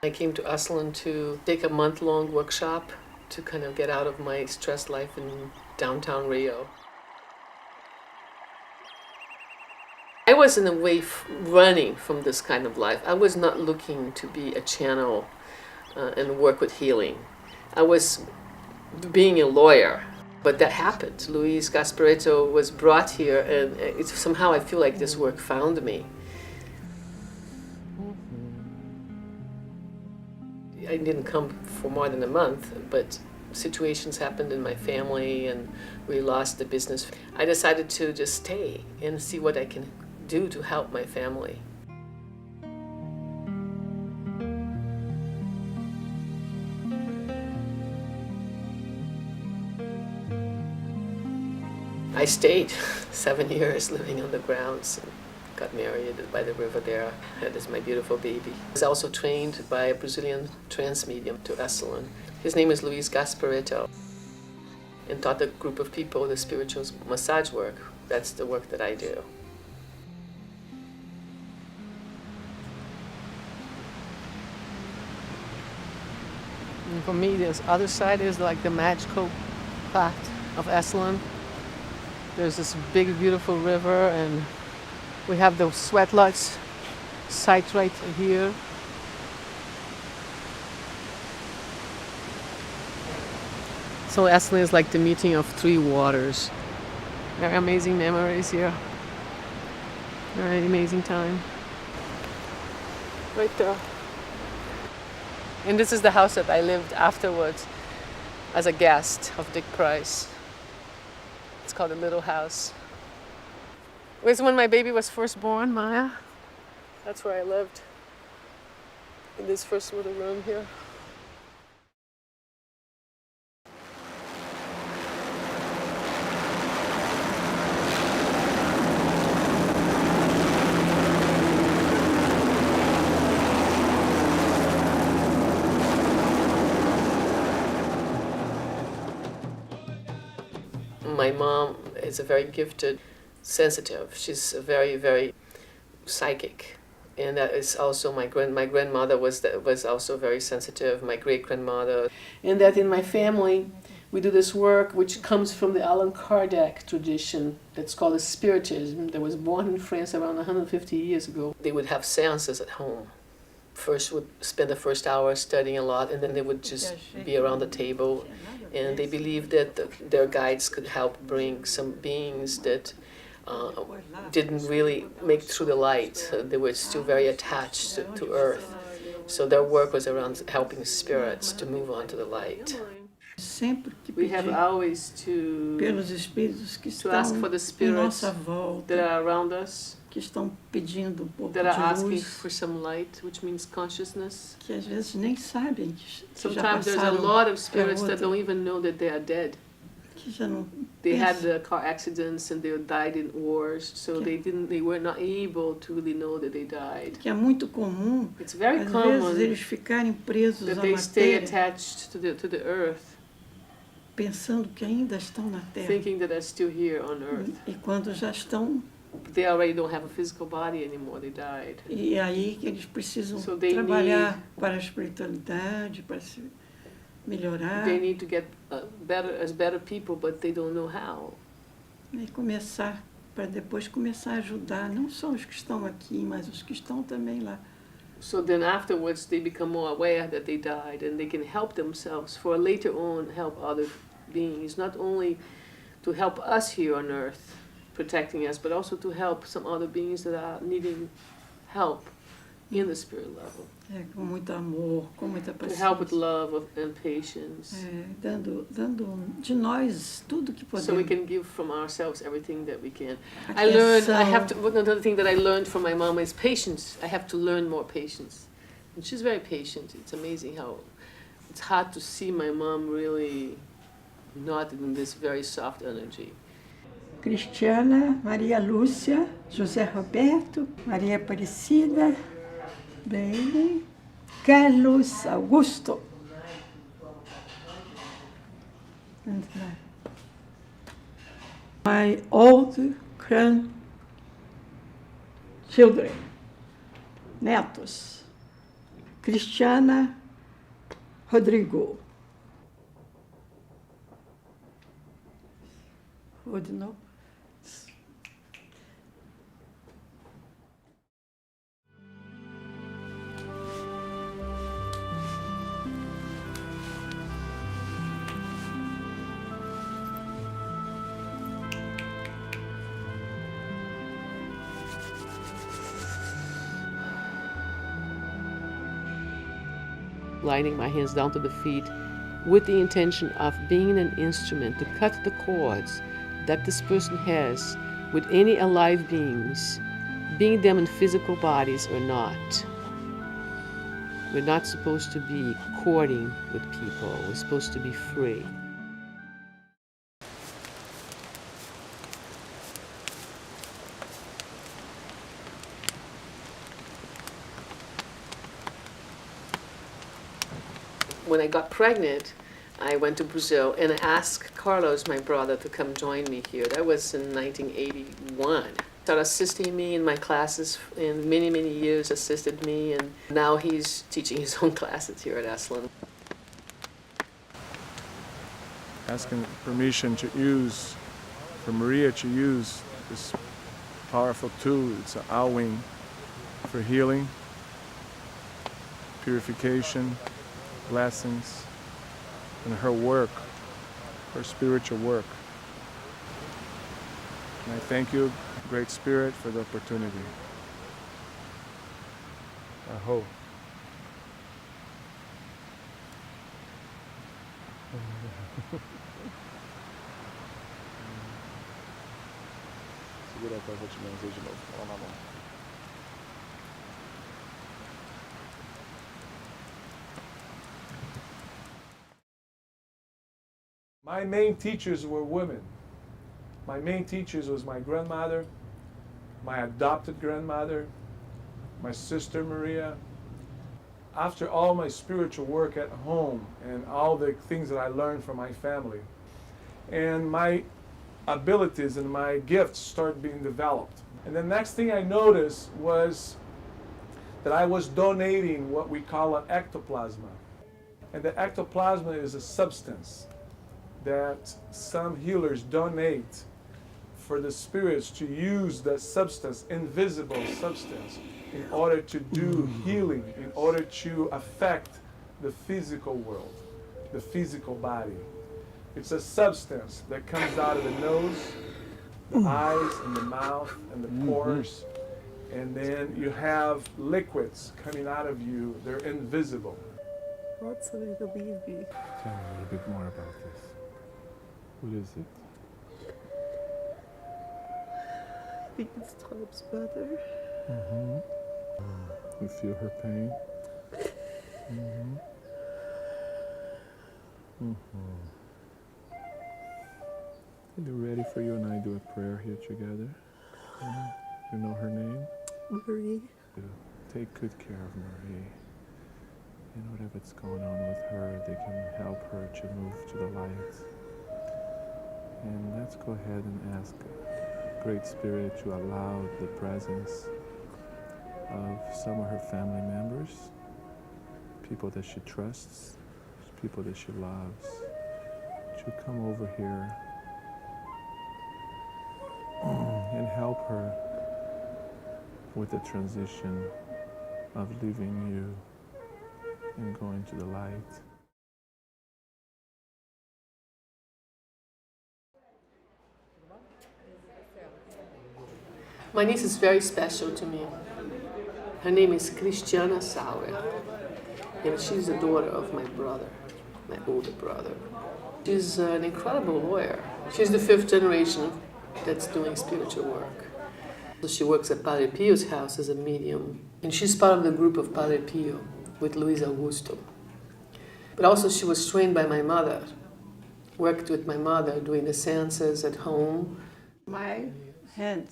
I came to Aslan to take a month-long workshop to kind of get out of my stressed life in downtown Rio. I was in a way running from this kind of life. I was not looking to be a channel and work with healing. I was being a lawyer, but that happened. Luis Gasparetto was brought here, and somehow I feel like this work found me. I didn't come for more than a month, but situations happened in my family and we lost the business. I decided to just stay and see what I can do to help my family. I stayed 7 years living on the grounds and got married by the river there. I had this my beautiful baby. I was also trained by a Brazilian trance medium to Aslan. His name is Luis Gasparetto, and taught a group of people the spiritual massage work. That's the work that I do. And for me, this other side is like the magical part of Aslan. There's this big, beautiful river, and we have the sweat lodge site right here. So Aslan is like the meeting of three waters. Very amazing memories here. Very amazing time. Right there. And this is the house that I lived afterwards as a guest of Dick Price. It's called the Little House. It was when my baby was first born, Maya. That's where I lived. In this first little room here. My mom is a very gifted, sensitive. She's a very, very psychic, and that is also my grandmother was also very sensitive. My great grandmother, and that in my family, we do this work which comes from the Allan Kardec tradition. That's called the Spiritism. That was born in France around 150 years ago. They would have seances at home. First would spend the first hour studying a lot, and then they would just be around the table, and they believed that their guides could help bring some beings that didn't really make it through the light. They were still very attached to Earth. So their work was around helping spirits to move on to the light. We have always to ask for the spirits that are around us, que estão pedindo that are asking for some light, which means consciousness. Que às vezes nem sabem que sometimes there's a lot of spirits that don't even know that they are dead. Que já não they had car accidents and they died in wars, so they were not able to really know that they died. Que é muito comum. It's very às common vezes eles ficarem presos that à they stay matéria, attached to the earth, pensando que ainda estão na Terra. thinking that they're still here on earth. E quando já estão, They already don't have a physical body anymore, they died. e aí que eles precisam So they trabalhar para a espiritualidade, para se melhorar, They need to get better people, but they don't know how. e começar, para depois começar a ajudar não só os que estão aqui, mas os que estão também lá. So then afterwards they become more aware that they died, and they can help themselves for later on help other beings, not only to help us here on earth, protecting us, but also to help some other beings that are needing help in the spirit level. Com muito amor, com muita To paciência. help with love and patience. Dando de nós tudo que podemos. So we can give from ourselves everything that we can. Atenção. Another thing that I learned from my mom is patience. I have to learn more patience. And she's very patient. It's amazing how it's hard to see my mom really not in this very soft energy. Cristiana, Maria Lúcia, José Roberto, Maria Aparecida, Bailey, Carlos Augusto. And my old grandchildren, netos, Cristiana Rodrigo. Vou de novo. Lining my hands down to the feet with the intention of being an instrument to cut the cords that this person has with any alive beings, being them in physical bodies or not. We're not supposed to be courting with people. We're supposed to be free. When I got pregnant, I went to Brazil and I asked Carlos, my brother, to come join me here. That was in 1981. He started assisting me in my classes, and many, many years assisted me, and now he's teaching his own classes here at Esalen. Asking permission to use, for Maria to use this powerful tool. It's an owl wing for healing, purification, blessings, and her work, her spiritual work. And I thank you, Great Spirit, for the opportunity. Aho. Segura pra eu vou te benzer de novo. Fala na mão. My main teachers were women. My main teachers was my grandmother, my adopted grandmother, my sister Maria. After all my spiritual work at home and all the things that I learned from my family, and my abilities and my gifts started being developed. And the next thing I noticed was that I was donating what we call an ectoplasma. And the ectoplasma is a substance that some healers donate for the spirits to use that substance, invisible substance, in order to do healing, in order to affect the physical world, the physical body. It's a substance that comes out of the nose, the eyes, and the mouth, and the pores, and then you have liquids coming out of you. They're invisible. What's a little baby? Tell me a little bit more about this. What is it? I think it's Tom's mother. You feel her pain? Are you ready for you and I do a prayer here together? You know her name? Marie. Take good care of Marie. And whatever's going on with her, they can help her to move to the light. And let's go ahead and ask Great Spirit to allow the presence of some of her family members, people that she trusts, people that she loves, to come over here and help her with the transition of leaving you and going to the light. My niece is very special to me. Her name is Lucia Sauer, and she's the daughter of my brother, my older brother. She's an incredible lawyer. She's the 5th generation that's doing spiritual work. So she works at Padre Pio's house as a medium, and she's part of the group of Padre Pio with Luis Augusto. But also she was trained by my mother, worked with my mother doing the seances at home. My hand.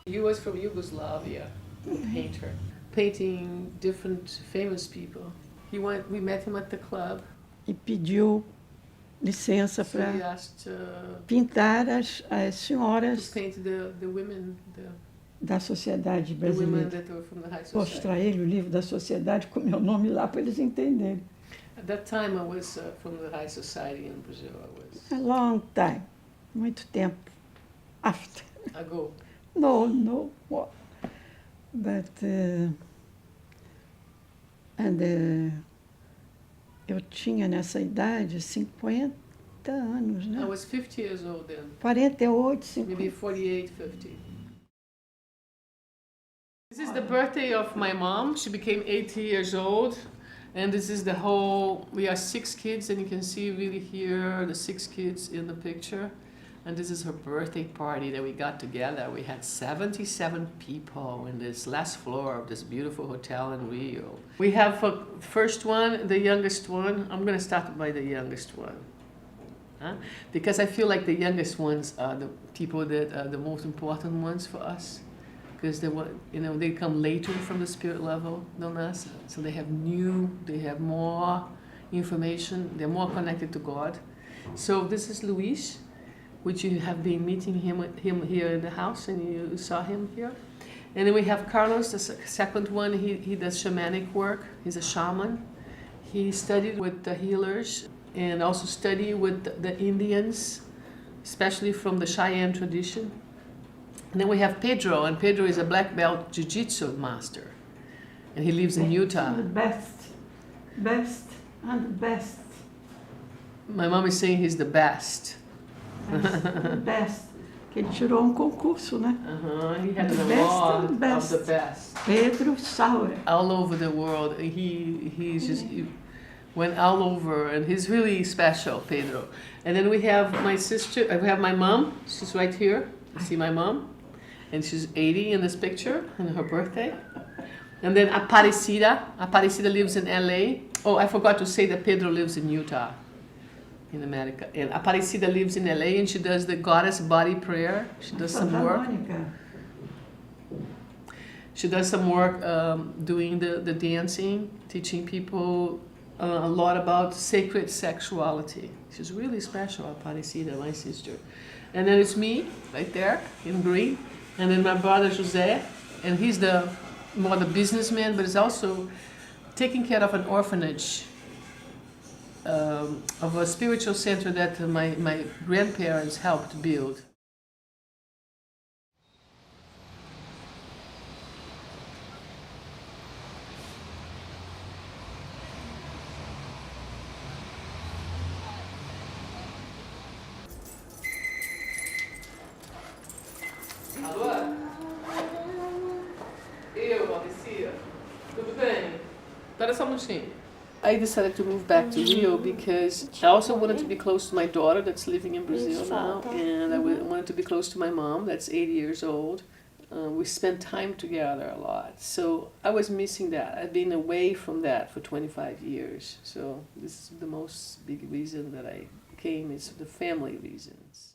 He was from Yugoslavia, a painter, painting different famous people. We met him at the club. E pediu licença So he para asked pintar as to senhoras paint the women, da Sociedade the women Brasileira. that were from the high society. Mostrar ele o livro da Sociedade com meu nome lá para eles entenderem. At that time, I was from the high society in Brazil. I was A long time, muito tempo. After. ago. No more. But, eu tinha nessa idade 50 anos, né? I was 50 years old then, 48, 50. maybe 48, 50. This is the birthday of my mom. She became 80 years old. And this is the whole, we are 6 kids, and you can see really here the 6 kids in the picture. And this is her birthday party that we got together. We had 77 people in this last floor of this beautiful hotel in Rio. We have first one, the youngest one. I'm going to start by the youngest one. Because I feel like the youngest ones are the people that are the most important ones for us. Because they come later from the spirit level than us. So they have more information, they're more connected to God. So this is Luis, which you have been meeting him here in the house, and you saw him here. And then we have Carlos, the second one. He does shamanic work. He's a shaman. He studied with the healers and also studied with the Indians, especially from the Cheyenne tradition. And then we have Pedro, and Pedro is a black belt jiu-jitsu master. And he lives in Utah. The best and the best. My mom is saying he's the best. The best. Que ele tirou concurso, né? He had The an best award and the best. of the best. Lucia Sauer. All over the world. He went all over, and he's really special, Pedro. And then we have my sister, we have my mom. She's right here. You see my mom? And she's 80 in this picture, and her birthday. And then Aparecida. Aparecida lives in LA. Oh, I forgot to say that Pedro lives in Utah, in America. And Aparecida lives in LA, and she does the goddess body prayer. She does some work. She does some work doing the dancing, teaching people a lot about sacred sexuality. She's really special, Aparecida, my sister. And then it's me, right there, in green. And then my brother, José, and he's more the businessman, but he's also taking care of an orphanage, of a spiritual center that my grandparents helped build. Alô? Eu, Lucia. Tudo bem? Espera só um minutinho. I decided to move back to Rio because I also wanted to be close to my daughter that's living in Brazil now, and I wanted to be close to my mom that's 80 years old. We spent time together a lot, so I was missing that. I've been away from that for 25 years, so this is the most big reason that I came, is the family reasons.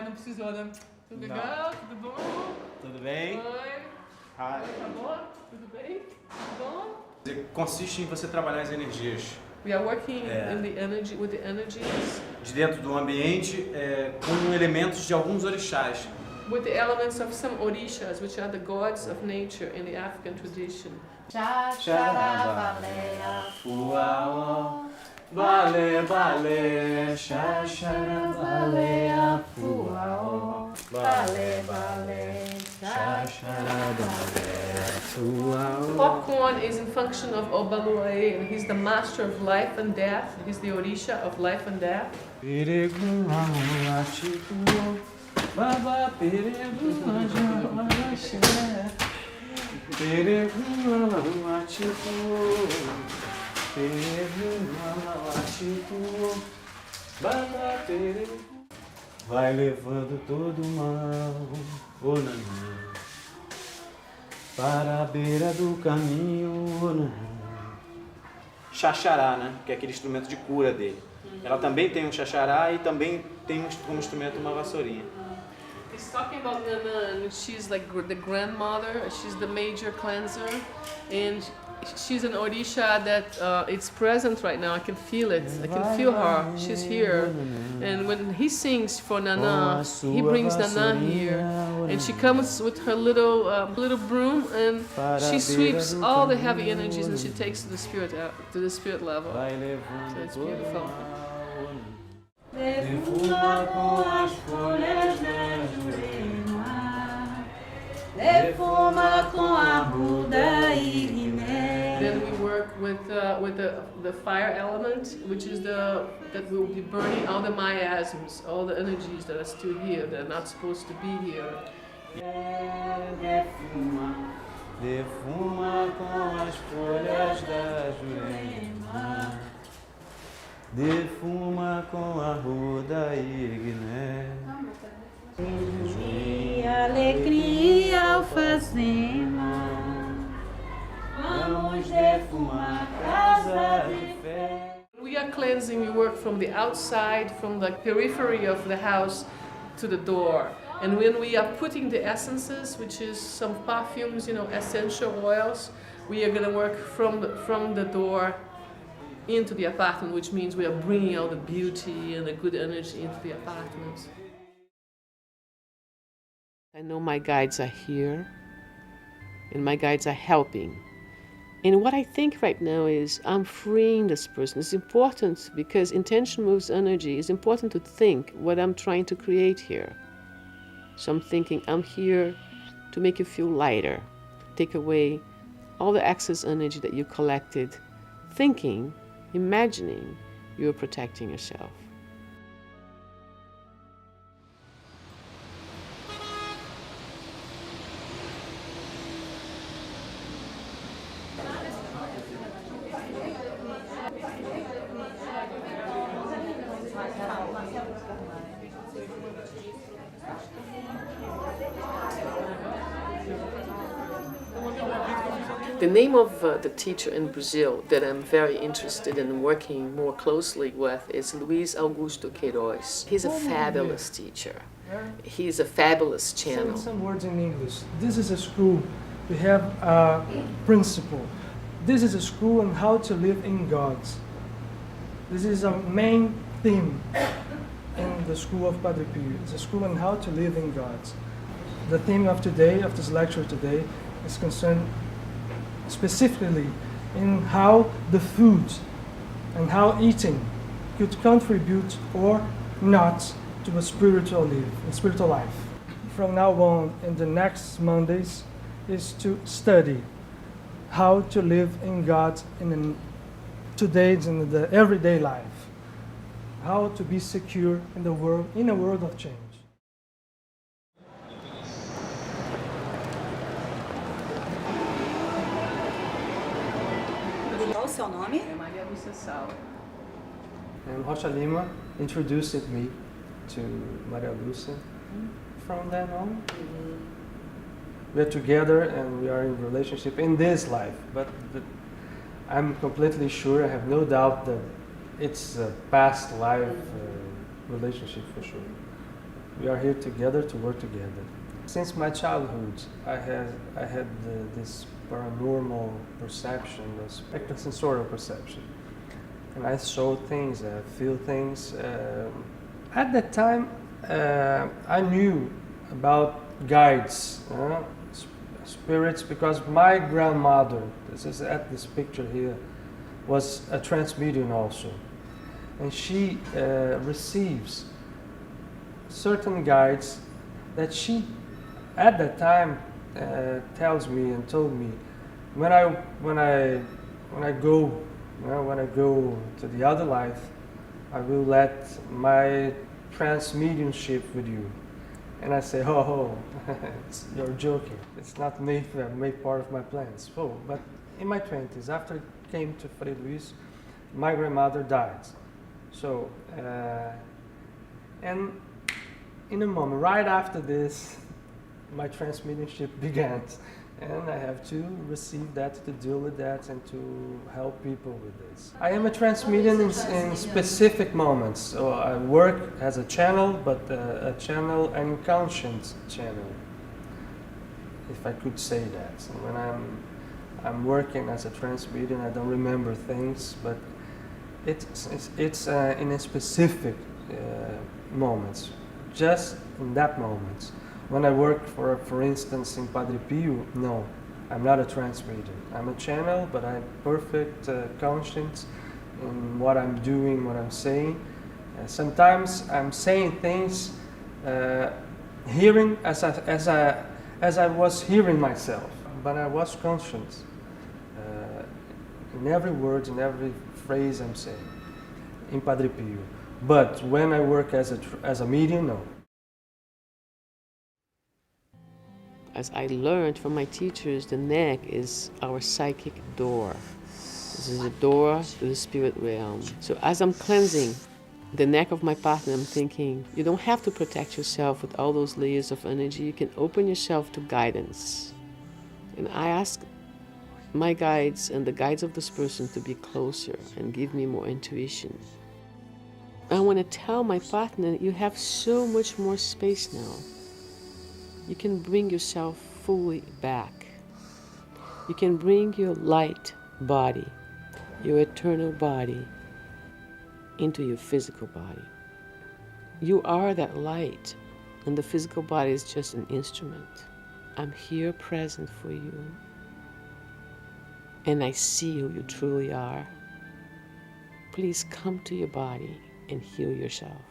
Não precisou, né? Tudo legal? Tudo bom? Tudo bem? Oi. Hi. Tá bom? Tudo bem? Tudo bom? Consiste em você trabalhar as energias We are working with the energies, de dentro do ambiente com elementos de alguns orixás. with the elements of some orishas, which are the gods of nature in the African tradition. Bale, bale, xaxara, baleia, fuaó. Bale, bale, xaxara, baleia, fuaó. Popcorn is in function of Obaluae, and he's the master of life and death. He's the orisha of life and death. Baba pereguna jamaxé, pereguna latitu, pereguna latitu, baba pereguna. Vai levando todo mal, onanã, para a beira do caminho, onanã. Xaxará, né? Que é aquele instrumento de cura dele. Ela também tem um xaxará e também tem como instrumento uma vassourinha. He's talking about Nana, and she's like the grandmother, she's the major cleanser, and she's an Orisha that it's present right now. I can feel it. I can feel her. She's here. And when he sings for Nana, he brings Nana here. And she comes with her little broom and she sweeps all the heavy energies and she takes to the spirit level. So it's beautiful. Defuma com as folhas da jurema, defuma com a ruda irmã. Then we work with the fire element, which is that will be burning all the miasms, all the energies that are still here, that are not supposed to be here. Defuma, defuma com as folhas da jurema. Defuma com a ruda igné. Energia, alegria ao fazemos. Vamos defumar casa de fé. We are cleansing, we work from the outside, from the periphery of the house to the door. And when we are putting the essences, which is some perfumes, essential oils, we are going to work from the door into the apartment, which means we are bringing all the beauty and the good energy into the apartment. I know my guides are here, and my guides are helping. And what I think right now is I'm freeing this person. It's important because intention moves energy. It's important to think what I'm trying to create here. So I'm thinking I'm here to make you feel lighter, take away all the excess energy that you collected, thinking, imagining you're protecting yourself. The name of the teacher in Brazil that I'm very interested in working more closely with is Luiz Augusto Queiroz. He's a fabulous teacher. He's a fabulous channel. Some words in English. This is a school. We have a principle. This is a school on how to live in God. This is a main theme in the school of Padre Pio. It's a school on how to live in God. The theme of today, of this lecture today, is concerned specifically in how the food and how eating could contribute or not to a spiritual life. From now on, in the next Mondays, is to study how to live in God in the everyday life, how to be secure in the world, in a world of change. Qual o seu nome? Maria Lucia Sauer. And Rocha Lima introduced me to Maria Lucia. From then on, we are together and we are in relationship in this life. But I'm completely sure, I have no doubt that it's a past life relationship for sure. We are here together to work together. Since my childhood, I had this paranormal perception, this extrasensorial perception. And I saw things, I feel things. At that time, I knew about guides, spirits, because my grandmother, this is at this picture here, was a trance medium also. And she receives certain guides that she, at that time, tells me and told me, when I go to the other life, I will let my trance mediumship with you. And I say, oh, you're joking. It's not made part of my plans. Oh, but in my 20s, after I came to Frei Luis, my grandmother died. So, and in a moment, right after this, my trance mediumship began. And I have to receive that, to deal with that, and to help people with this. I am a trance medium in specific moments. So I work as a channel, but a channel, an inconscient channel, if I could say that. So when I'm I'm working as a trance medium. I don't remember things, but it's in a specific moments, just in that moment. When I work, for instance, in Padre Pio, no, I'm not a trance medium. I'm a channel, but I'm perfect conscience in what I'm doing, what I'm saying. Sometimes I'm saying things, hearing as I was hearing myself, but I was conscious in every word, in every phrase I'm saying in Padre Pio. But when I work as a medium, no. As I learned from my teachers, the neck is our psychic door. This is a door to the spirit realm. So as I'm cleansing the neck of my partner, I'm thinking, you don't have to protect yourself with all those layers of energy. You can open yourself to guidance. And I ask my guides and the guides of this person to be closer and give me more intuition. I want to tell my partner, you have so much more space now. You can bring yourself fully back. You can bring your light body, your eternal body, into your physical body. You are that light, and the physical body is just an instrument. I'm here present for you, and I see who you truly are. Please come to your body and heal yourself.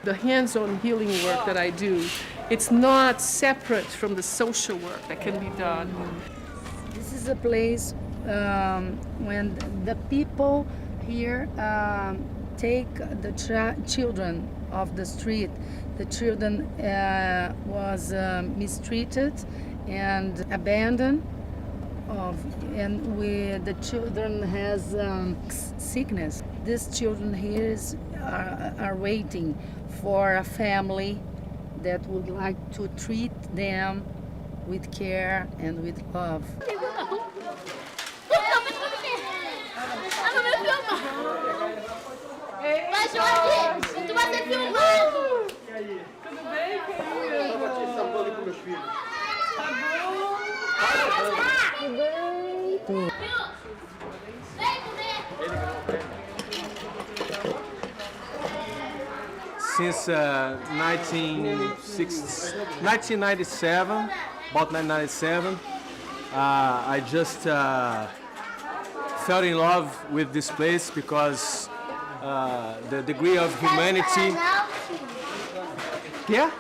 The hands-on healing work that I do, it's not separate from the social work that can be done. This is a place when the people here take the children off the street. The children was mistreated and abandoned. The children has sickness. These children here are waiting for a family that would like to treat them with care and with love. Mas Jorge, tu vai ser filmado! Tudo bem, querido? Vou te estampando ali com meus filhos. Tudo bem? Vem comer! Since 1997, about 1997, I just fell in love with this place because the degree of humanity. Quer?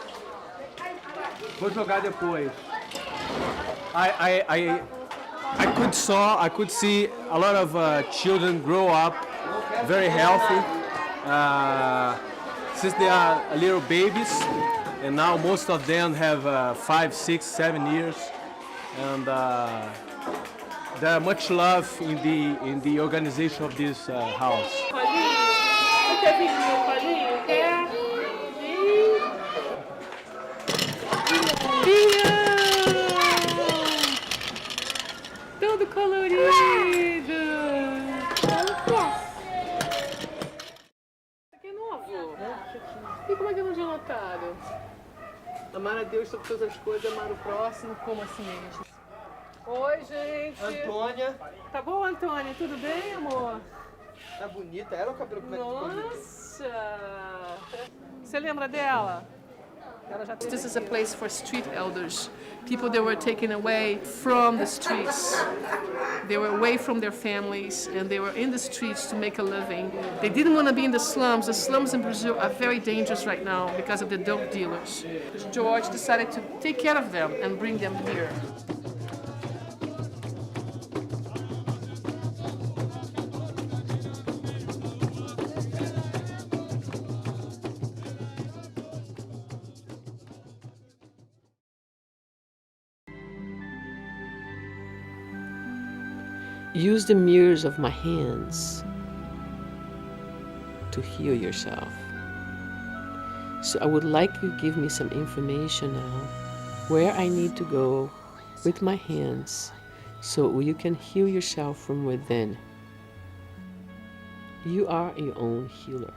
Vou jogar depois. I could see a lot of children grow up very healthy. Since they are little babies, and now most of them have 5, 6, 7 years, and there are much love in the organization of this house. Todo colorido! E como é que eu não tinha notado? Amar a Deus sobre todas as coisas, amar o próximo como a si mesmo. Oi, gente! Antônia. Tá bom, Antônia? Tudo bem, amor? Tá bonita. Era o cabelo como é que ficou? Nossa! Você lembra dela? This is a place for street elders, people that were taken away from the streets. They were away from their families and they were in the streets to make a living. They didn't want to be in the slums. The slums in Brazil are very dangerous right now because of the dope dealers. George decided to take care of them and bring them here. Use the mirrors of my hands to heal yourself. So I would like you to give me some information now where I need to go with my hands so you can heal yourself from within. You are your own healer.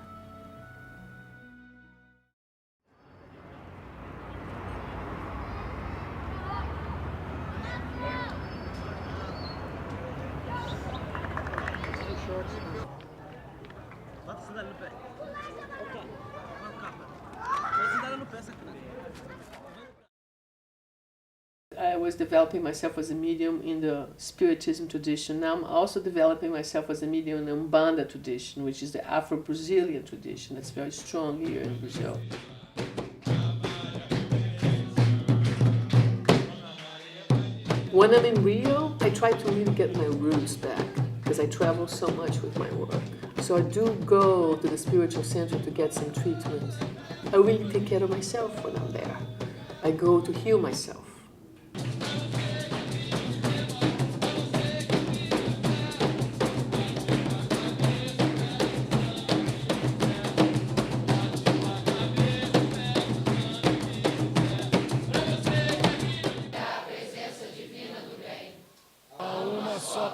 I was developing myself as a medium in the Spiritism tradition. Now I'm also developing myself as a medium in the Umbanda tradition, which is the Afro-Brazilian tradition that's very strong here in Brazil. When I'm in Rio, I try to really get my roots back because I travel so much with my work. So I do go to the spiritual center to get some treatment. I really take care of myself when I'm there. I go to heal myself.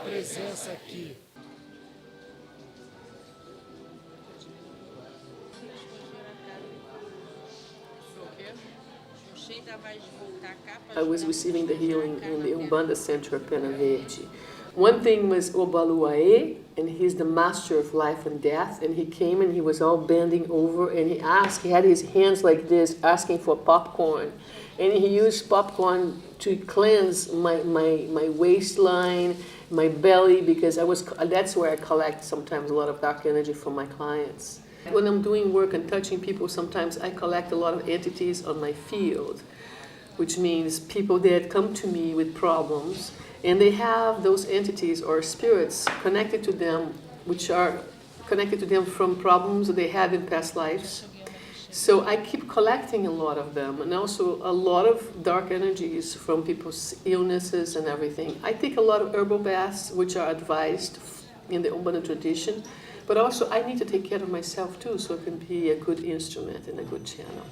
Presença aqui. I was receiving the healing in the Umbanda Center of Pena Verde. One thing was Obaluaê, and he's the master of life and death, and he came and he was all bending over and he had his hands like this, asking for popcorn. And he used popcorn to cleanse my waistline, my belly, because that's where I collect sometimes a lot of dark energy from my clients. When I'm doing work and touching people, sometimes I collect a lot of entities on my field, which means people that come to me with problems, and they have those entities or spirits connected to them, which are connected to them from problems that they had in past lives. So I keep collecting a lot of them, and also a lot of dark energies from people's illnesses and everything. I take a lot of herbal baths, which are advised in the Umbanda tradition, but also I need to take care of myself too, so I can be a good instrument and a good channel.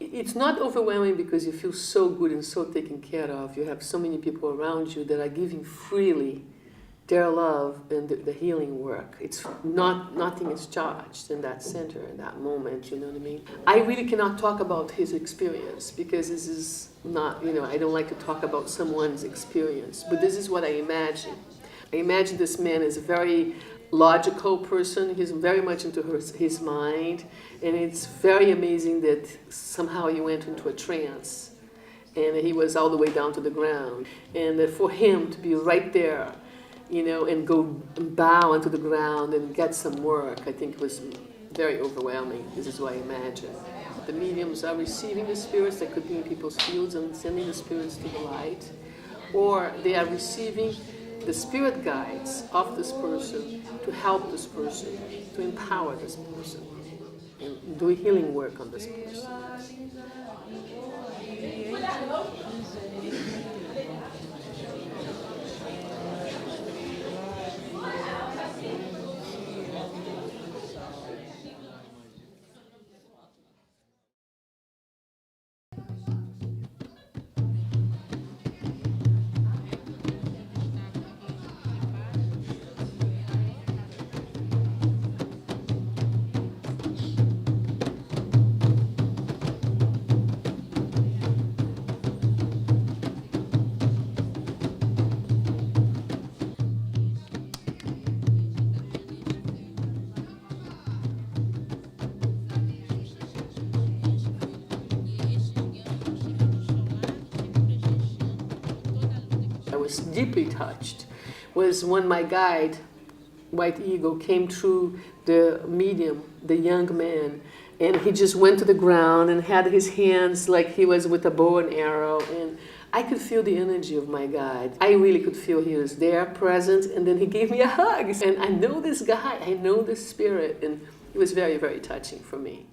It's not overwhelming because you feel so good and so taken care of. You have so many people around you that are giving freely their love and the healing work. It's nothing is charged in that center, in that moment, you know what I mean? I really cannot talk about his experience because this is not, I don't like to talk about someone's experience, but this is what I imagine. I imagine this man is a very logical person. He's very much into his mind, and it's very amazing that somehow he went into a trance and he was all the way down to the ground. And that for him to be right there, and go and bow onto the ground and get some work, I think it was very overwhelming. This is what I imagine. The mediums are receiving the spirits that could be in people's fields and sending the spirits to the light, or they are receiving the spirit guides of this person to help this person, to empower this person, and do healing work on this person. was deeply touched was when my guide, White Eagle, came through the medium, the young man, and he just went to the ground and had his hands like he was with a bow and arrow, and I could feel the energy of my guide. I really could feel he was there, present, and then he gave me a hug. And I know this guy, I know this spirit, and it was very, very touching for me.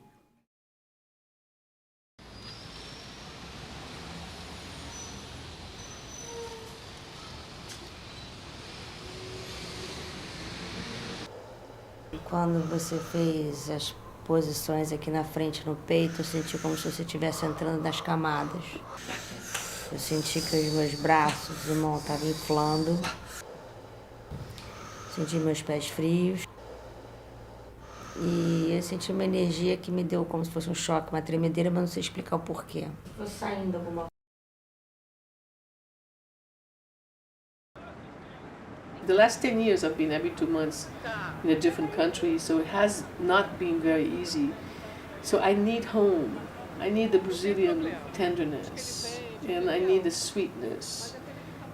Quando você fez as posições aqui na frente no peito, eu senti como se você estivesse entrando nas camadas. Eu senti que os meus braços e mão estavam inflando. Senti meus pés frios. E eu senti uma energia que me deu como se fosse um choque, uma tremedeira, mas não sei explicar o porquê. Foi saindo alguma coisa. The last 10 years I've been every 2 months in a different country, so it has not been very easy. So I need home. I need the Brazilian tenderness, and I need the sweetness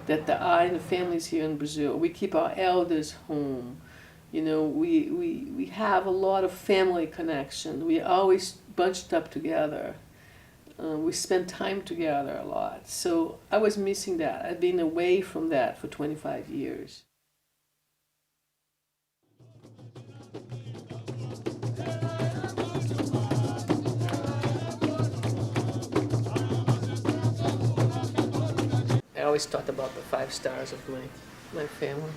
that there are in the families here in Brazil. We keep our elders home. You know, we have a lot of family connection. We always bunched up together. We spend time together a lot. So I was missing that. I've been away from that for 25 years. I always thought about the 5 stars of my family.